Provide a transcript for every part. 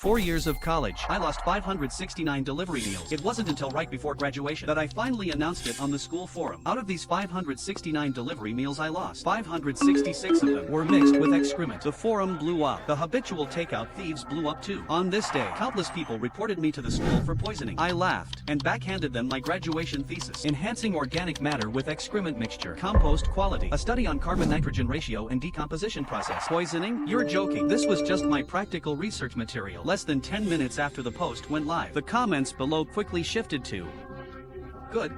4 years of college, I lost 569 delivery meals. It wasn't until right before graduation that I finally announced it on the school forum. Out of these 569 delivery meals I lost, 566 of them were mixed with excrement. The forum blew up. The habitual takeout thieves blew up too. On this day, countless people reported me to the school for poisoning. I laughed and backhanded them my graduation thesis, Enhancing Organic Matter with Excrement Mixture, Compost Quality, a study on carbon-nitrogen ratio and decomposition process. Poisoning? You're joking. This was just my practical research material. Less than 10 minutes after the post went live, the comments below quickly shifted to, Good.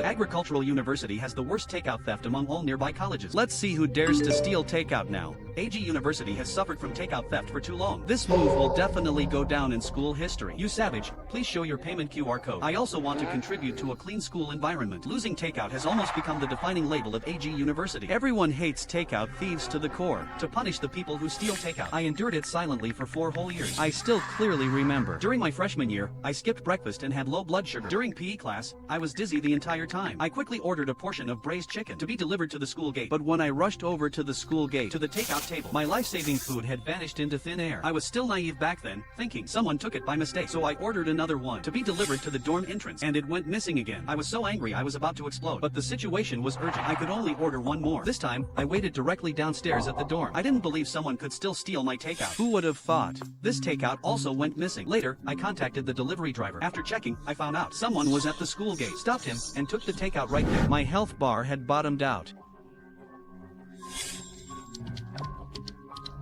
Agricultural University has the worst takeout theft among all nearby colleges. Let's see who dares to steal takeout now. AG University has suffered from takeout theft for too long. This move will definitely go down in school history. You savage, please show your payment QR code. I also want to contribute to a clean school environment. Losing takeout has almost become the defining label of AG University. Everyone hates takeout thieves to the core. To punish the people who steal takeout, I endured it silently for 4 whole years. I still clearly remember. During my freshman year, I skipped breakfast and had low blood sugar. During PE class, I was dizzy the entire time. I quickly ordered a portion of braised chicken to be delivered to the school gate. But when I rushed over to the school gate to the takeout table, my life-saving food had vanished into thin air. I was still naive back then, thinking someone took it by mistake. So I ordered another one to be delivered to the dorm entrance, and it went missing again. I was so angry I was about to explode, but the situation was urgent. I could only order one more. This time, I waited directly downstairs at the dorm. I didn't believe someone could still steal my takeout. Who would have thought? This takeout also went missing. Later, I contacted the delivery driver. After checking, I found out someone was at the school gate, stopped him, and took the takeout right there. My health bar had bottomed out.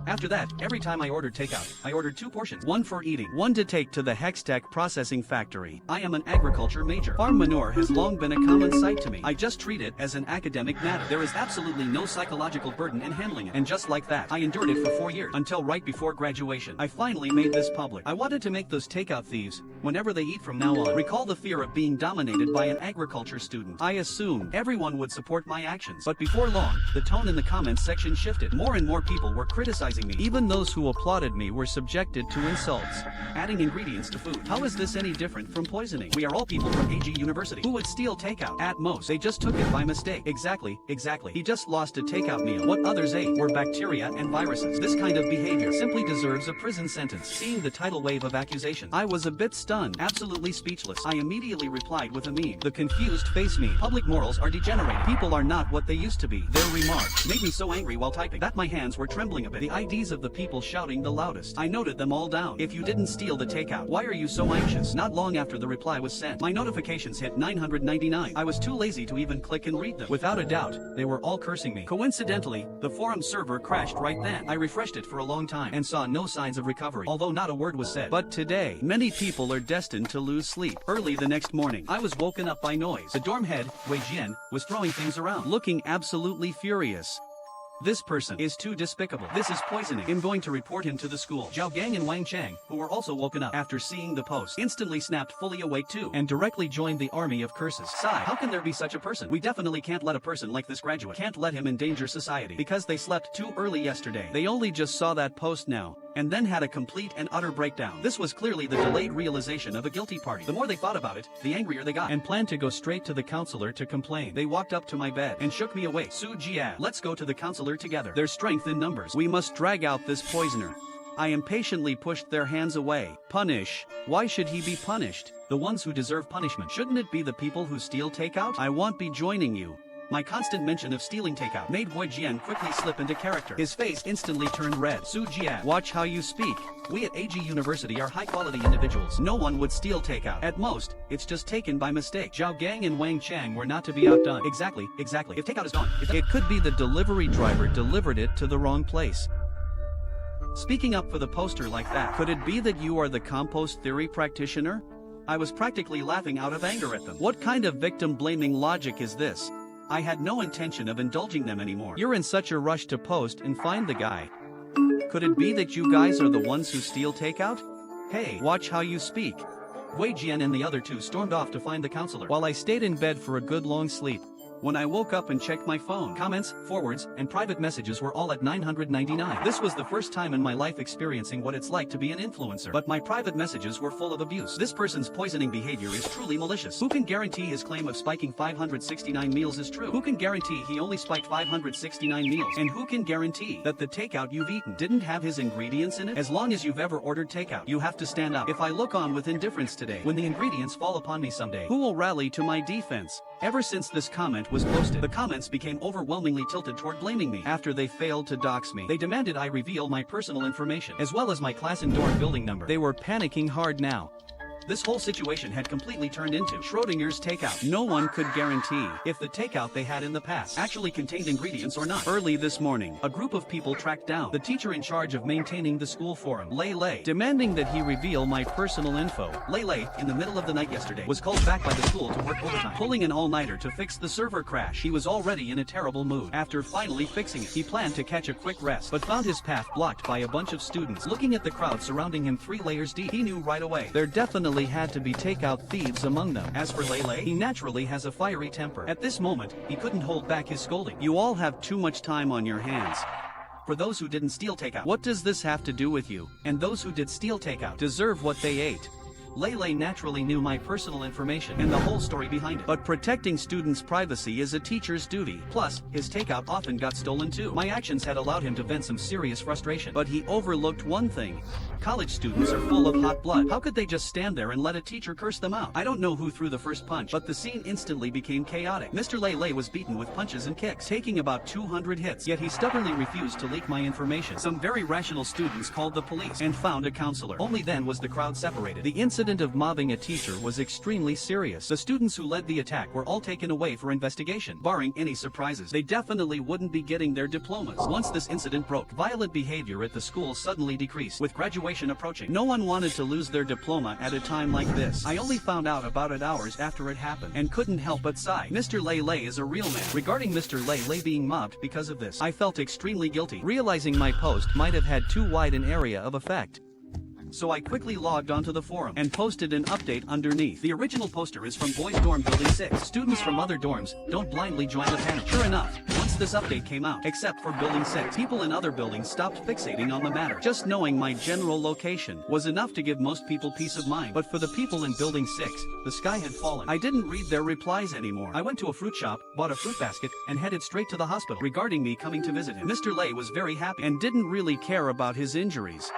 After that, every time I ordered takeout, I ordered 2 portions. One for eating, one to take to the Hextech processing factory. I am an agriculture major. Farm manure has long been a common sight to me. I just treat it as an academic matter. There is absolutely no psychological burden in handling it. And just like that, I endured it for 4 years, until right before graduation. I finally made this public. I wanted to make those takeout thieves, whenever they eat from now on, recall the fear of being dominated by an agriculture student. I assumed everyone would support my actions. But before long, the tone in the comments section shifted. More and more people were criticizing me. Even those who applauded me were subjected to insults. Adding ingredients to food. How is this any different from poisoning? We are all people from AG University. Who would steal takeout? At most, they just took it by mistake. Exactly. He just lost a takeout meal. What others ate were bacteria and viruses. This kind of behavior simply deserves a prison sentence. Seeing the tidal wave of accusation, I was a bit stunned, absolutely speechless. I immediately replied with a meme. The confused face meme. Public morals are degenerating. People are not what they used to be. Their remarks made me so angry while typing that my hands were trembling a bit. The IDs of the people shouting the loudest. I noted them all down. If you didn't steal the takeout, why are you so anxious? Not long after the reply was sent, my notifications hit 999. I was too lazy to even click and read them. Without a doubt, they were all cursing me. Coincidentally, the forum server crashed right then. I refreshed it for a long time and saw no signs of recovery, although not a word was said. But today, many people are destined to lose sleep. Early the next morning, I was woken up by noise. The dorm head, Wei Jian, was throwing things around, looking absolutely furious. This person is too despicable. This is poisoning. I'm going to report him to the school. Zhao Gang and Wang Chang, who were also woken up after seeing the post, instantly snapped fully awake too, and directly joined the army of curses. Sigh, how can there be such a person? We definitely can't let a person like this graduate. Can't let him endanger society. Because they slept too early yesterday. They only just saw that post now, and then had a complete and utter breakdown. This was clearly the delayed realization of a guilty party. The more they thought about it, the angrier they got, and planned to go straight to the counselor to complain. They walked up to my bed and shook me awake. Su Jia, let's go to the counselor together. There's strength in numbers. We must drag out this poisoner. I impatiently pushed their hands away. Punish? Why should he be punished? The ones who deserve punishment. Shouldn't it be the people who steal takeout? I won't be joining you. My constant mention of stealing takeout made Wei Jian quickly slip into character. His face instantly turned red. Su Jia, watch how you speak. We at AG University are high-quality individuals. No one would steal takeout. At most, it's just taken by mistake. Zhao Gang and Wang Chang were not to be outdone. Exactly. If takeout is gone, it could be the delivery driver delivered it to the wrong place. Speaking up for the poster like that, could it be that you are the compost theory practitioner? I was practically laughing out of anger at them. What kind of victim-blaming logic is this? I had no intention of indulging them anymore. You're in such a rush to post and find the guy. Could it be that you guys are the ones who steal takeout? Hey, watch how you speak. Wei Jian and the other two stormed off to find the counselor, while I stayed in bed for a good long sleep. When I woke up and checked my phone, comments, forwards, and private messages were all at 999. This was the first time in my life experiencing what it's like to be an influencer, but my private messages were full of abuse. This person's poisoning behavior is truly malicious. Who can guarantee his claim of spiking 569 meals is true? Who can guarantee he only spiked 569 meals? And who can guarantee that the takeout you've eaten didn't have his ingredients in it? As long as you've ever ordered takeout, you have to stand up. If I look on with indifference today, when the ingredients fall upon me someday, who will rally to my defense? Ever since this comment was posted, the comments became overwhelmingly tilted toward blaming me. After they failed to dox me, they demanded I reveal my personal information, as well as my class and dorm building number. They were panicking hard now. This whole situation had completely turned into Schrodinger's takeout. No one could guarantee if the takeout they had in the past actually contained ingredients or not. Early this morning, a group of people tracked down the teacher in charge of maintaining the school forum, Lei, demanding that he reveal my personal info. Lei, in the middle of the night yesterday, was called back by the school to work overtime, pulling an all-nighter to fix the server crash. He was already in a terrible mood. After finally fixing it, he planned to catch a quick rest, but found his path blocked by a bunch of students. Looking at the crowd surrounding him 3 layers deep, he knew right away there definitely had to be takeout thieves among them. As for Lei, he naturally has a fiery temper. At this moment, he couldn't hold back his scolding. You all have too much time on your hands. For those who didn't steal takeout, what does this have to do with you? And those who did steal takeout deserve what they ate. Lei naturally knew my personal information and the whole story behind it. But protecting students' privacy is a teacher's duty. Plus, his takeout often got stolen too. My actions had allowed him to vent some serious frustration. But he overlooked one thing. College students are full of hot blood. How could they just stand there and let a teacher curse them out? I don't know who threw the first punch, but the scene instantly became chaotic. Mr. Lei was beaten with punches and kicks, taking about 200 hits, yet he stubbornly refused to leak my information. Some very rational students called the police and found a counselor. Only then was the crowd separated. The incident of mobbing a teacher was extremely serious. The students who led the attack were all taken away for investigation. Barring any surprises, they definitely wouldn't be getting their diplomas. Once this incident broke, violent behavior at the school suddenly decreased. With graduation approaching, no one wanted to lose their diploma at a time like this. I only found out about it hours after it happened, and couldn't help but sigh. Mr. Lei is a real man. Regarding Mr. Lei being mobbed because of this, I felt extremely guilty, realizing my post might have had too wide an area of effect. So I quickly logged onto the forum and posted an update underneath. The original poster is from Boys Dorm Building 6. Students from other dorms, don't blindly join the panic. Sure enough, once this update came out, except for Building 6, people in other buildings stopped fixating on the matter. Just knowing my general location was enough to give most people peace of mind. But for the people in Building 6, the sky had fallen. I didn't read their replies anymore. I went to a fruit shop, bought a fruit basket, and headed straight to the hospital. Regarding me coming to visit him, Mr. Lei was very happy and didn't really care about his injuries.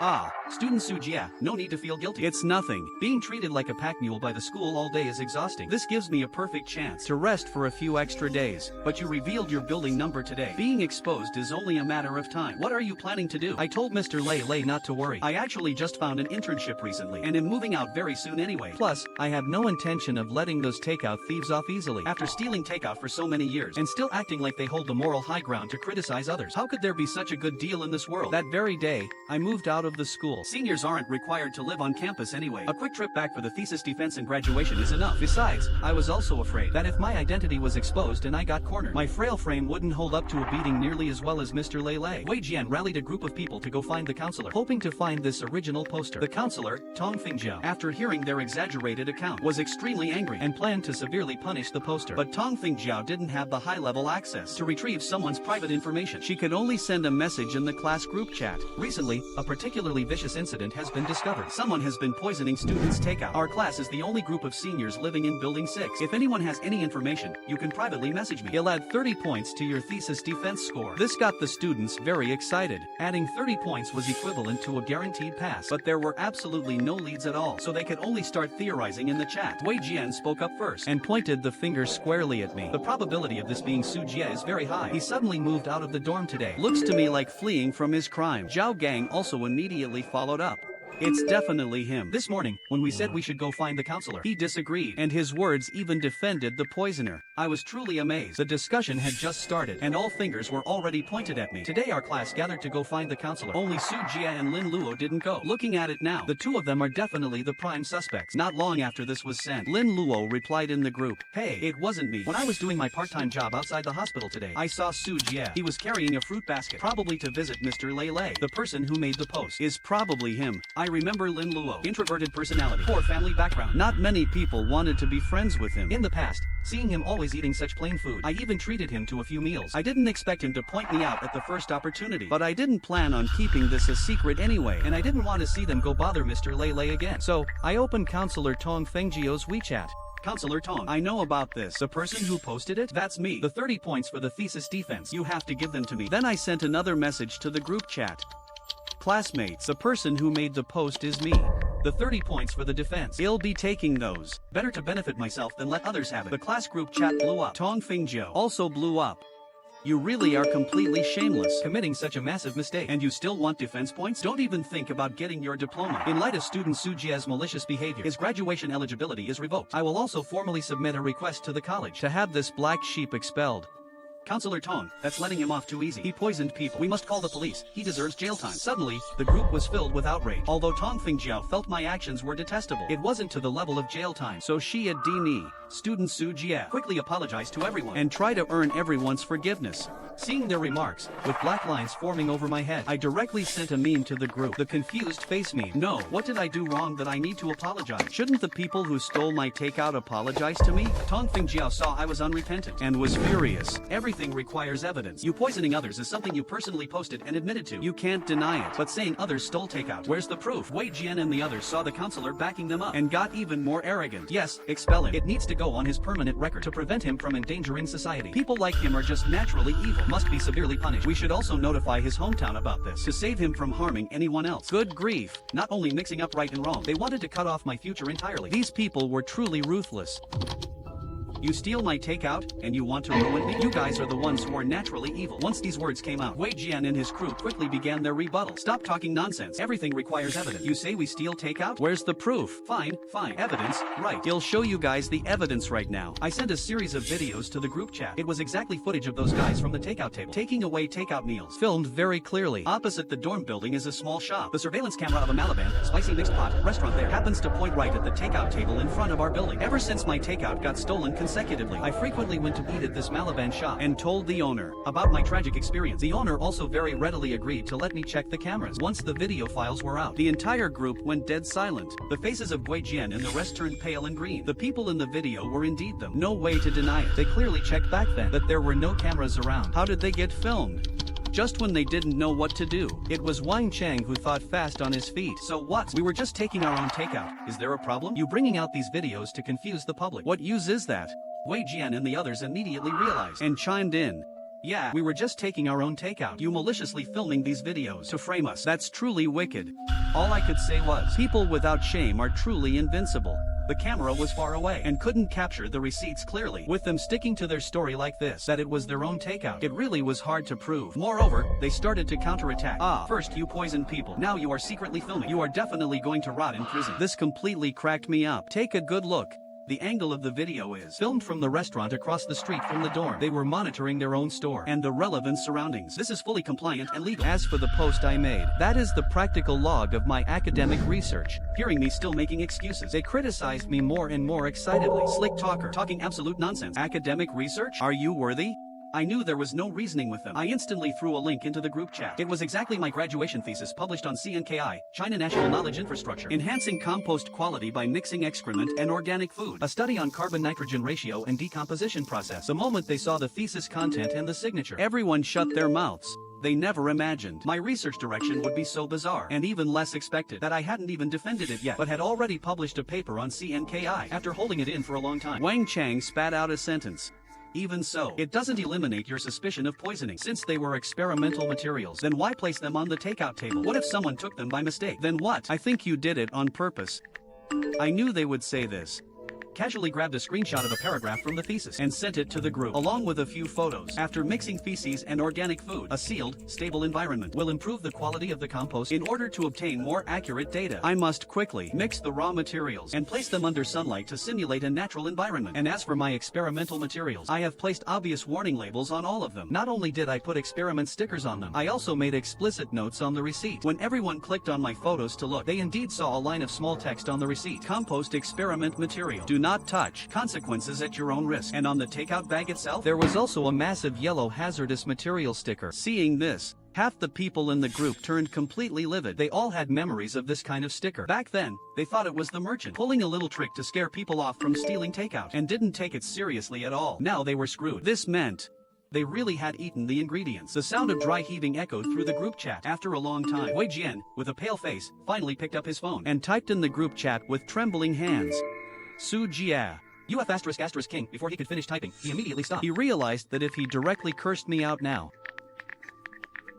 Student Sujia, no need to feel guilty. It's nothing. Being treated like a pack mule by the school all day is exhausting. This gives me a perfect chance to rest for a few extra days. But you revealed your building number today. Being exposed is only a matter of time. What are you planning to do? I told Mr. Lei not to worry. I actually just found an internship recently and am moving out very soon anyway. Plus, I have no intention of letting those takeout thieves off easily. After stealing takeout for so many years and still acting like they hold the moral high ground to criticize others. How could there be such a good deal in this world? That very day, I moved out of the school. Seniors aren't required to live on campus anyway. A quick trip back for the thesis defense and graduation is enough. Besides, I was also afraid that if my identity was exposed and I got cornered, my frail frame wouldn't hold up to a beating nearly as well as Mr. Lei. Wei Jian rallied a group of people to go find the counselor, hoping to find this original poster. The counselor, Tong Fingjiao, after hearing their exaggerated account, was extremely angry and planned to severely punish the poster. But Tong Fingjiao didn't have the high-level access to retrieve someone's private information. She could only send a message in the class group chat. Recently, a particularly vicious incident has been discovered. Someone has been poisoning students' takeout. Our class is the only group of seniors living in Building 6. If anyone has any information, you can privately message me. You'll add 30 points to your thesis defense score. This got the students very excited. Adding 30 points was equivalent to a guaranteed pass, but there were absolutely no leads at all, so they could only start theorizing in the chat. Wei Jian spoke up first and pointed the finger squarely at me. The probability of this being Su Jie is very high. He suddenly moved out of the dorm today. Looks to me like fleeing from his crime. Zhao Gang also immediately followed up. It's definitely him. This morning, when we said we should go find the counselor, he disagreed, and his words even defended the poisoner. I was truly amazed. The discussion had just started, and all fingers were already pointed at me. Today our class gathered to go find the counselor. Only Su Jia and Lin Luo didn't go. Looking at it now, the two of them are definitely the prime suspects. Not long after this was sent, Lin Luo replied in the group, "Hey, it wasn't me. When I was doing my part-time job outside the hospital today, I saw Su Jia. He was carrying a fruit basket, probably to visit Mr. Lei. The person who made the post is probably him. I remember Lin Luo. Introverted personality. Poor family background. Not many people wanted to be friends with him. In the past, seeing him always eating such plain food, I even treated him to a few meals. I didn't expect him to point me out at the first opportunity, but I didn't plan on keeping this a secret anyway, and I didn't want to see them go bother Mr. Lei again. So, I opened Counselor Tong Fengjio's WeChat. Counselor Tong, I know about this. The person who posted it? That's me. The 30 points for the thesis defense. You have to give them to me. Then I sent another message to the group chat. Classmates, the person who made the post is me. The 30 points for the defense. I'll be taking those. Better to benefit myself than let others have it. The class group chat blew up. Tong Fengjio also blew up. You really are completely shameless, committing such a massive mistake. And you still want defense points? Don't even think about getting your diploma. In light of student Sujia's malicious behavior, his graduation eligibility is revoked. I will also formally submit a request to the college to have this black sheep expelled. Counselor Tong, that's letting him off too easy. He poisoned people. We must call the police. He deserves jail time. Suddenly, the group was filled with outrage. Although Tong Fengjio felt my actions were detestable, it wasn't to the level of jail time. So she and Dini, student Su Jia, quickly apologized to everyone and tried to earn everyone's forgiveness. Seeing their remarks, with black lines forming over my head, I directly sent a meme to the group. The confused face meme. No, what did I do wrong that I need to apologize? Shouldn't the people who stole my takeout apologize to me? Tong Fengjio saw I was unrepentant and was furious. Everything requires evidence. You poisoning others is something you personally posted and admitted to. You can't deny it. But saying others stole takeout, where's the proof? Wei Jian and the others saw the counselor backing them up and got even more arrogant. Yes, expel him. It needs to go on his permanent record to prevent him from endangering society. People like him are just naturally evil, must be severely punished. We should also notify his hometown about this to save him from harming anyone else. Good grief. Not only mixing up right and wrong, they wanted to cut off my future entirely. These people were truly ruthless. You steal my takeout, and you want to ruin me? You guys are the ones who are naturally evil. Once these words came out, Wei Jian and his crew quickly began their rebuttal. Stop talking nonsense. Everything requires evidence. You say we steal takeout? Where's the proof? Fine. Evidence? Right. I'll show you guys the evidence right now. I sent a series of videos to the group chat. It was exactly footage of those guys from the takeout table, taking away takeout meals. Filmed very clearly. Opposite the dorm building is a small shop. The surveillance camera of a Malaban, spicy mixed pot, restaurant there, happens to point right at the takeout table in front of our building. Ever since my takeout got stolen consecutively, I frequently went to eat at this Malaban shop and told the owner about my tragic experience. The owner also very readily agreed to let me check the cameras. Once the video files were out, the entire group went dead silent. The faces of Wei Jian and the rest turned pale and green. The people in the video were indeed them. No way to deny it. They clearly checked back then that there were no cameras around. How did they get filmed? Just when they didn't know what to do. It was Wang Chang who thought fast on his feet. So what? We were just taking our own takeout. Is there a problem? You bringing out these videos to confuse the public. What use is that? Wei Jian and the others immediately realized and chimed in. Yeah, we were just taking our own takeout. You maliciously filming these videos to frame us. That's truly wicked. All I could say was, people without shame are truly invincible. The camera was far away and couldn't capture the receipts clearly. With them sticking to their story like this, that it was their own takeout, it really was hard to prove. Moreover, they started to counterattack. First you poisoned people, now you are secretly filming. You are definitely going to rot in prison. This completely cracked me up. Take a good look. The angle of the video is filmed from the restaurant across the street from the dorm. They were monitoring their own store and the relevant surroundings. This is fully compliant and legal. As for the post I made, that is the practical log of my academic research. Hearing me still making excuses, they criticized me more and more excitedly. Slick talker, talking absolute nonsense. Academic research? Are you worthy? I knew there was no reasoning with them. I instantly threw a link into the group chat. It was exactly my graduation thesis published on CNKI, China National Knowledge Infrastructure, Enhancing Compost Quality by Mixing Excrement and Organic Food, a study on carbon-nitrogen ratio and decomposition process. The moment they saw the thesis content and the signature, everyone shut their mouths. They never imagined my research direction would be so bizarre and even less expected that I hadn't even defended it yet, but had already published a paper on CNKI after holding it in for a long time. Wang Chang spat out a sentence. Even so, it doesn't eliminate your suspicion of poisoning. Since they were experimental materials, then why place them on the takeout table? What if someone took them by mistake? Then what? I think you did it on purpose. I knew they would say this. Casually grabbed a screenshot of a paragraph from the thesis and sent it to the group, along with a few photos. After mixing feces and organic food, a sealed, stable environment will improve the quality of the compost. In order to obtain more accurate data, I must quickly mix the raw materials and place them under sunlight to simulate a natural environment. And as for my experimental materials, I have placed obvious warning labels on all of them. Not only did I put experiment stickers on them, I also made explicit notes on the receipt. When everyone clicked on my photos to look, they indeed saw a line of small text on the receipt. Compost experiment material. Do not touch. Consequences at your own risk. And on the takeout bag itself, there was also a massive yellow hazardous material sticker. Seeing this, Half the people in the group turned completely livid. They all had memories of this kind of sticker. Back then, they thought it was the merchant pulling a little trick to scare people off from stealing takeout and didn't take it seriously at all. Now they were screwed. This meant they really had eaten the ingredients. The sound of dry heaving echoed through the group chat. After a long time, Wei Jian, with a pale face, finally picked up his phone and typed in the group chat with trembling hands. Su Jia. UF*** king. Before he could finish typing, he immediately stopped. He realized that if he directly cursed me out now,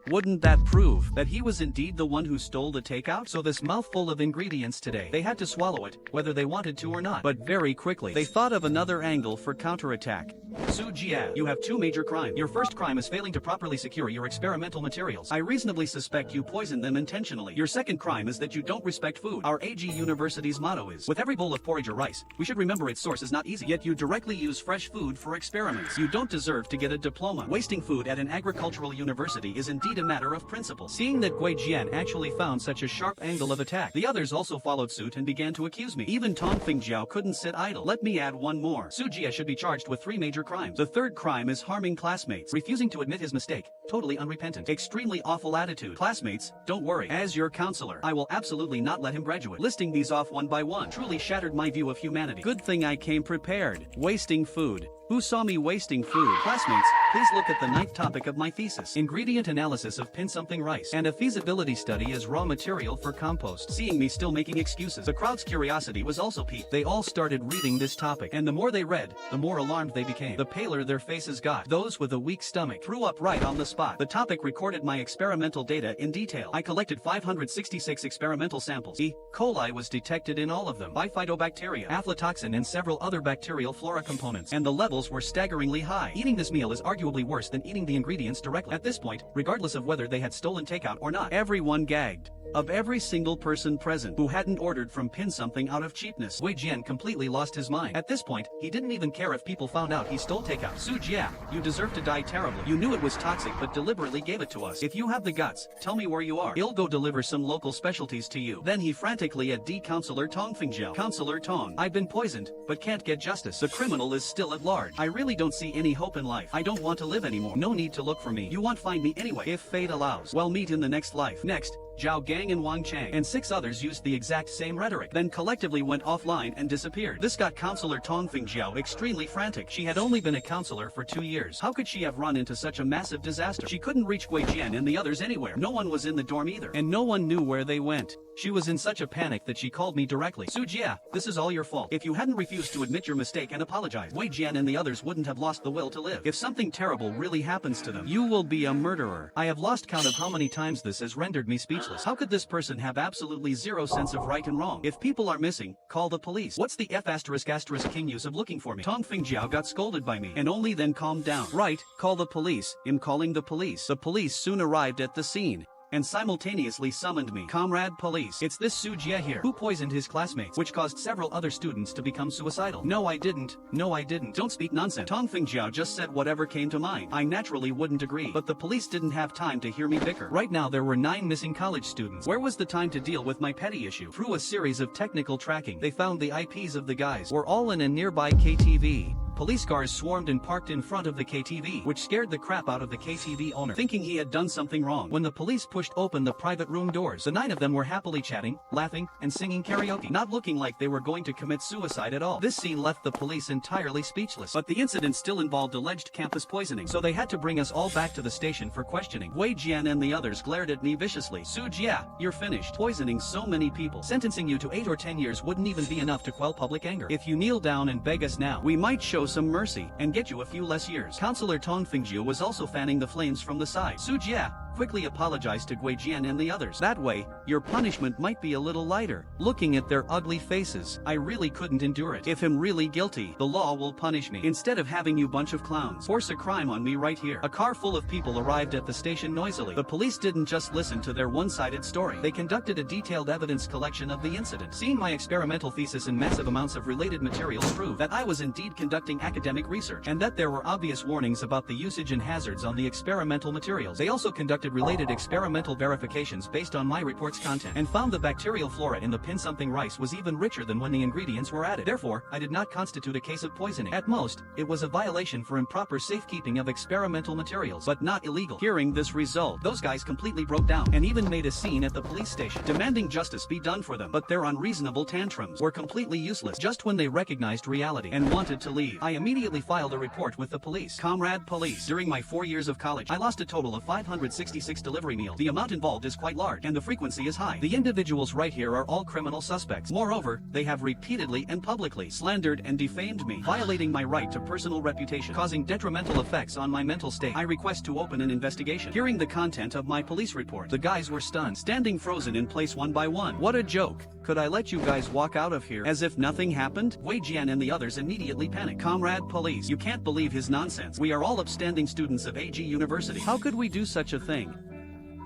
wouldn't that prove that he was indeed the one who stole the takeout? So this mouthful of ingredients today, they had to swallow it, whether they wanted to or not. But very quickly, they thought of another angle for counterattack. Su Jia, you have two major crimes. Your first crime is failing to properly secure your experimental materials. I reasonably suspect you poisoned them intentionally. Your second crime is that you don't respect food. Our AG University's motto is, with every bowl of porridge or rice, we should remember its source is not easy. Yet you directly use fresh food for experiments. You don't deserve to get a diploma. Wasting food at an agricultural university is indeed a matter of principle. Seeing that Wei Jian actually found such a sharp angle of attack, the others also followed suit and began to accuse me. Even Tong Fingjiao couldn't sit idle. Let me add one more. Su Jia should be charged with 3 major crimes. The third crime is harming classmates, refusing to admit his mistake, totally unrepentant, extremely awful attitude. Classmates, don't worry. As your counselor, I will absolutely not let him graduate. Listing these off one by one truly shattered my view of humanity. Good thing I came prepared. Wasting food. Who saw me wasting food? Classmates, please look at the 9th topic of my thesis. Ingredient analysis of pin-something rice. And a feasibility study as raw material for compost. Seeing me still making excuses, the crowd's curiosity was also piqued. They all started reading this topic. And the more they read, the more alarmed they became. The paler their faces got. Those with a weak stomach threw up right on the spot. The topic recorded my experimental data in detail. I collected 566 experimental samples. E. coli was detected in all of them. Bifidobacteria, aflatoxin and several other bacterial flora components. And the levels were staggeringly high. Eating this meal is arguably worse than eating the ingredients directly. At this point, regardless of whether they had stolen takeout or not, everyone gagged. Of every single person present who hadn't ordered from Pin Something out of cheapness, Wei Jian completely lost his mind. At this point, he didn't even care if people found out he stole takeout. Su Jia, you deserve to die terribly. You knew it was toxic but deliberately gave it to us. If you have the guts, tell me where you are. I'll go deliver some local specialties to you. Then he frantically at Counselor Tong Fingjiao. Counselor Tong, I've been poisoned, but can't get justice. The criminal is still at large. I really don't see any hope in life. I don't want to live anymore. No need to look for me. You won't find me anyway. If fate allows. Well, meet in the next life. Next, Zhao Gang and Wang Chang and 6 others used the exact same rhetoric, then collectively went offline and disappeared. This got Counselor Tong Fingjiao extremely frantic. She had only been a counselor for 2 years. How could she have run into such a massive disaster? She couldn't reach Wei Jian and the others anywhere. No one was in the dorm either, and no one knew where they went. She was in such a panic that she called me directly. Su Jia, this is all your fault. If you hadn't refused to admit your mistake and apologize, Wei Jian and the others wouldn't have lost the will to live. If something terrible really happens to them, you will be a murderer. I have lost count of how many times this has rendered me speechless. How could this person have absolutely zero sense of right and wrong? If people are missing, call the police. What's the king use of looking for me? Tong Fingjiao got scolded by me and only then calmed down. Right, call the police. I'm calling the police. The police soon arrived at the scene and simultaneously summoned me. Comrade police, it's this Su Jia here who poisoned his classmates, which caused several other students to become suicidal. No, I didn't. No, I didn't. Don't speak nonsense. Tong Fingjiao just said whatever came to mind. I naturally wouldn't agree, but the police didn't have time to hear me bicker. Right now there were 9 missing college students. Where was the time to deal with my petty issue? Through a series of technical tracking, they found the IPs of the guys were all in a nearby KTV. Police cars swarmed and parked in front of the KTV, which scared the crap out of the KTV owner, thinking he had done something wrong. When the police pushed open the private room doors, the 9 of them were happily chatting, laughing, and singing karaoke, not looking like they were going to commit suicide at all. This scene left the police entirely speechless, but the incident still involved alleged campus poisoning, so they had to bring us all back to the station for questioning. Wei Jian and the others glared at me viciously. Su Jia, you're finished. Poisoning so many people. Sentencing you to 8 or 10 years wouldn't even be enough to quell public anger. If you kneel down and beg us now, we might show some mercy and get you a few less years. Counselor Tong Fingjiao was also fanning the flames from the side. Su Jia quickly apologized to Wei Jian and the others. That way, your punishment might be a little lighter. Looking at their ugly faces, I really couldn't endure it. If I'm really guilty, the law will punish me. Instead of having you bunch of clowns force a crime on me right here. A car full of people arrived at the station noisily. The police didn't just listen to their one-sided story. They conducted a detailed evidence collection of the incident. Seeing my experimental thesis and massive amounts of related materials proved that I was indeed conducting academic research, and that there were obvious warnings about the usage and hazards on the experimental materials. They also conducted conducted related experimental verifications based on my report's content, and found the bacterial flora in the pin-something rice was even richer than when the ingredients were added. Therefore, I did not constitute a case of poisoning. At most, it was a violation for improper safekeeping of experimental materials, but not illegal. Hearing this result, those guys completely broke down, and even made a scene at the police station, demanding justice be done for them. But their unreasonable tantrums were completely useless just when they recognized reality and wanted to leave. I immediately filed a report with the police. Comrade Police, during my 4 years of college, I lost a total of 566 delivery meals. The amount involved is quite large, and the frequency is high. The individuals right here are all criminal suspects. Moreover, they have repeatedly and publicly slandered and defamed me, violating my right to personal reputation, causing detrimental effects on my mental state. I request to open an investigation. Hearing the content of my police report, the guys were stunned, standing frozen in place one by one. What a joke. Could I let you guys walk out of here as if nothing happened? Wei Jian and the others immediately panicked. Comrade Police, you can't believe his nonsense. We are all upstanding students of AG University. How could we do such a thing?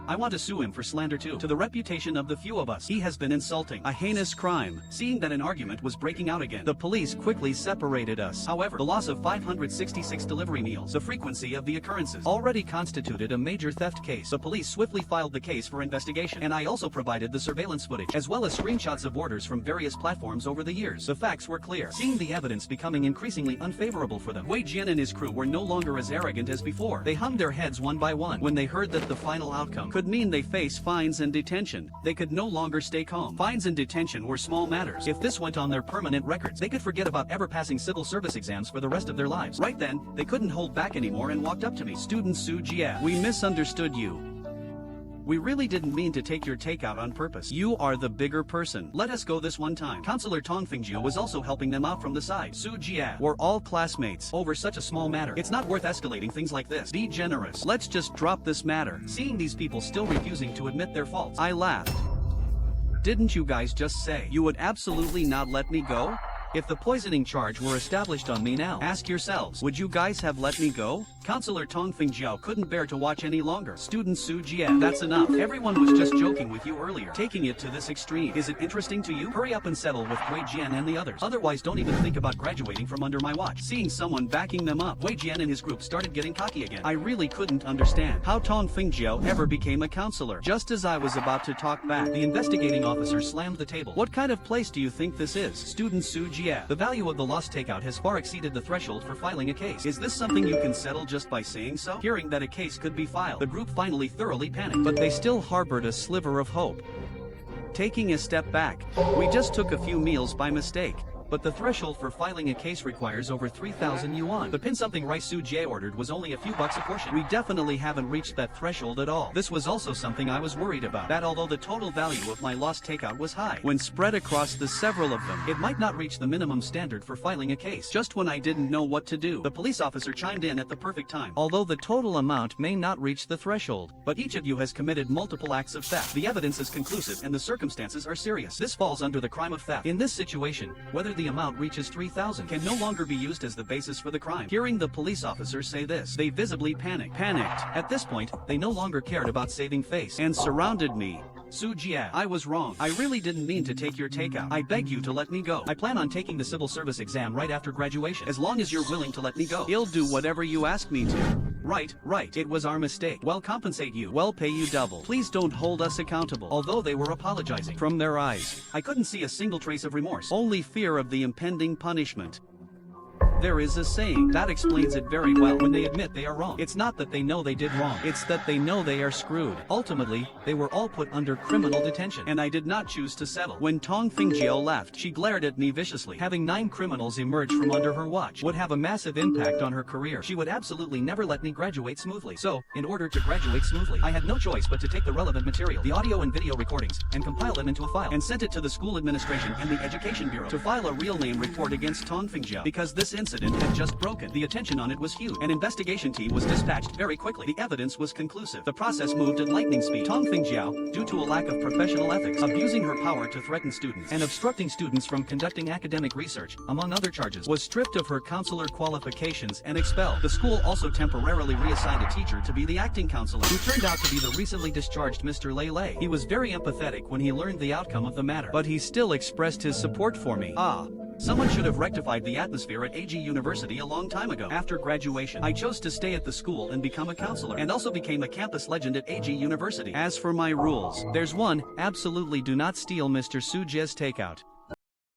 I want to sue him for slander too, to the reputation of the few of us. He has been insulting. A heinous crime. Seeing that an argument was breaking out again, the police quickly separated us. However, the loss of 566 delivery meals, the frequency of the occurrences, already constituted a major theft case. The police swiftly filed the case for investigation, and I also provided the surveillance footage, as well as screenshots of orders from various platforms over the years. The facts were clear. Seeing the evidence becoming increasingly unfavorable for them, Wei Jian and his crew were no longer as arrogant as before. They hung their heads one by one when they heard that the final outcome could mean they face fines and detention. They could no longer stay calm. Fines and detention were small matters. If this went on their permanent records, they could forget about ever passing civil service exams for the rest of their lives. Right then, they couldn't hold back anymore and walked up to me. Student Su Jia, we misunderstood you. We really didn't mean to take your takeout on purpose. You are the bigger person. Let us go this one time. Counselor Tong Fingjiu was also helping them out from the side. Su Jia, we're all classmates. Over such a small matter, it's not worth escalating things like this. Be generous. Let's just drop this matter. Seeing these people still refusing to admit their faults, I laughed. Didn't you guys just say you would absolutely not let me go? If the poisoning charge were established on me now, ask yourselves, would you guys have let me go? Counselor Tong Fingjiao couldn't bear to watch any longer. Student Su Jia, that's enough. Everyone was just joking with you earlier. Taking it to this extreme. Is it interesting to you? Hurry up and settle with Wei Jian and the others. Otherwise, don't even think about graduating from under my watch. Seeing someone backing them up, Wei Jian and his group started getting cocky again. I really couldn't understand how Tong Fingjiao ever became a counselor. Just as I was about to talk back, the investigating officer slammed the table. What kind of place do you think this is? Student Su Jia, the value of the lost takeout has far exceeded the threshold for filing a case. Is this something you can settle just by saying so? Hearing that a case could be filed, the group finally thoroughly panicked, but they still harbored a sliver of hope. Taking a step back, we just took a few meals by mistake. But the threshold for filing a case requires over 3,000 yuan. The pin-something rice Su Jie ordered was only a few bucks a portion. We definitely haven't reached that threshold at all. This was also something I was worried about, that although the total value of my lost takeout was high, when spread across the several of them, it might not reach the minimum standard for filing a case. Just when I didn't know what to do, the police officer chimed in at the perfect time. Although the total amount may not reach the threshold, but each of you has committed multiple acts of theft. The evidence is conclusive and the circumstances are serious. This falls under the crime of theft. In this situation, whether the amount reaches 3,000 can no longer be used as the basis for the crime. Hearing the police officers say this, they visibly panicked. At this point, they no longer cared about saving face and surrounded me. Su Jia, I was wrong. I really didn't mean to take your takeout. I beg you to let me go. I plan on taking the civil service exam right after graduation. As long as you're willing to let me go, I'll do whatever you ask me to. Right. It was our mistake. We'll compensate you. We'll pay you double. Please don't hold us accountable. Although they were apologizing, from their eyes, I couldn't see a single trace of remorse. Only fear of the impending punishment. There is a saying that explains it very well. When they admit they are wrong, it's not that they know they did wrong, it's that they know they are screwed. Ultimately, they were all put under criminal detention, and I did not choose to settle. When Tong Fingjiao left, she glared at me viciously. Having 9 criminals emerge from under her watch would have a massive impact on her career. She would absolutely never let me graduate smoothly. So, in order to graduate smoothly, I had no choice but to take the relevant material, the audio and video recordings, and compile them into a file, and sent it to the school administration and the education bureau to file a real name report against Tong Fingjiao. Because this incident had just broken, the attention on it was huge. An investigation team was dispatched very quickly. The evidence was conclusive. The process moved at lightning speed. Tong Fingjiao, due to a lack of professional ethics, abusing her power to threaten students, and obstructing students from conducting academic research, among other charges, was stripped of her counselor qualifications and expelled. The school also temporarily reassigned a teacher to be the acting counselor, who turned out to be the recently discharged Mr. Lei Lei. He was very empathetic when he learned the outcome of the matter, but he still expressed his support for me. Someone should have rectified the atmosphere at AG University a long time ago. After graduation, I chose to stay at the school and become a counselor, and also became a campus legend at AG University. As for my rules, there's one: absolutely do not steal Mr. Suje's takeout.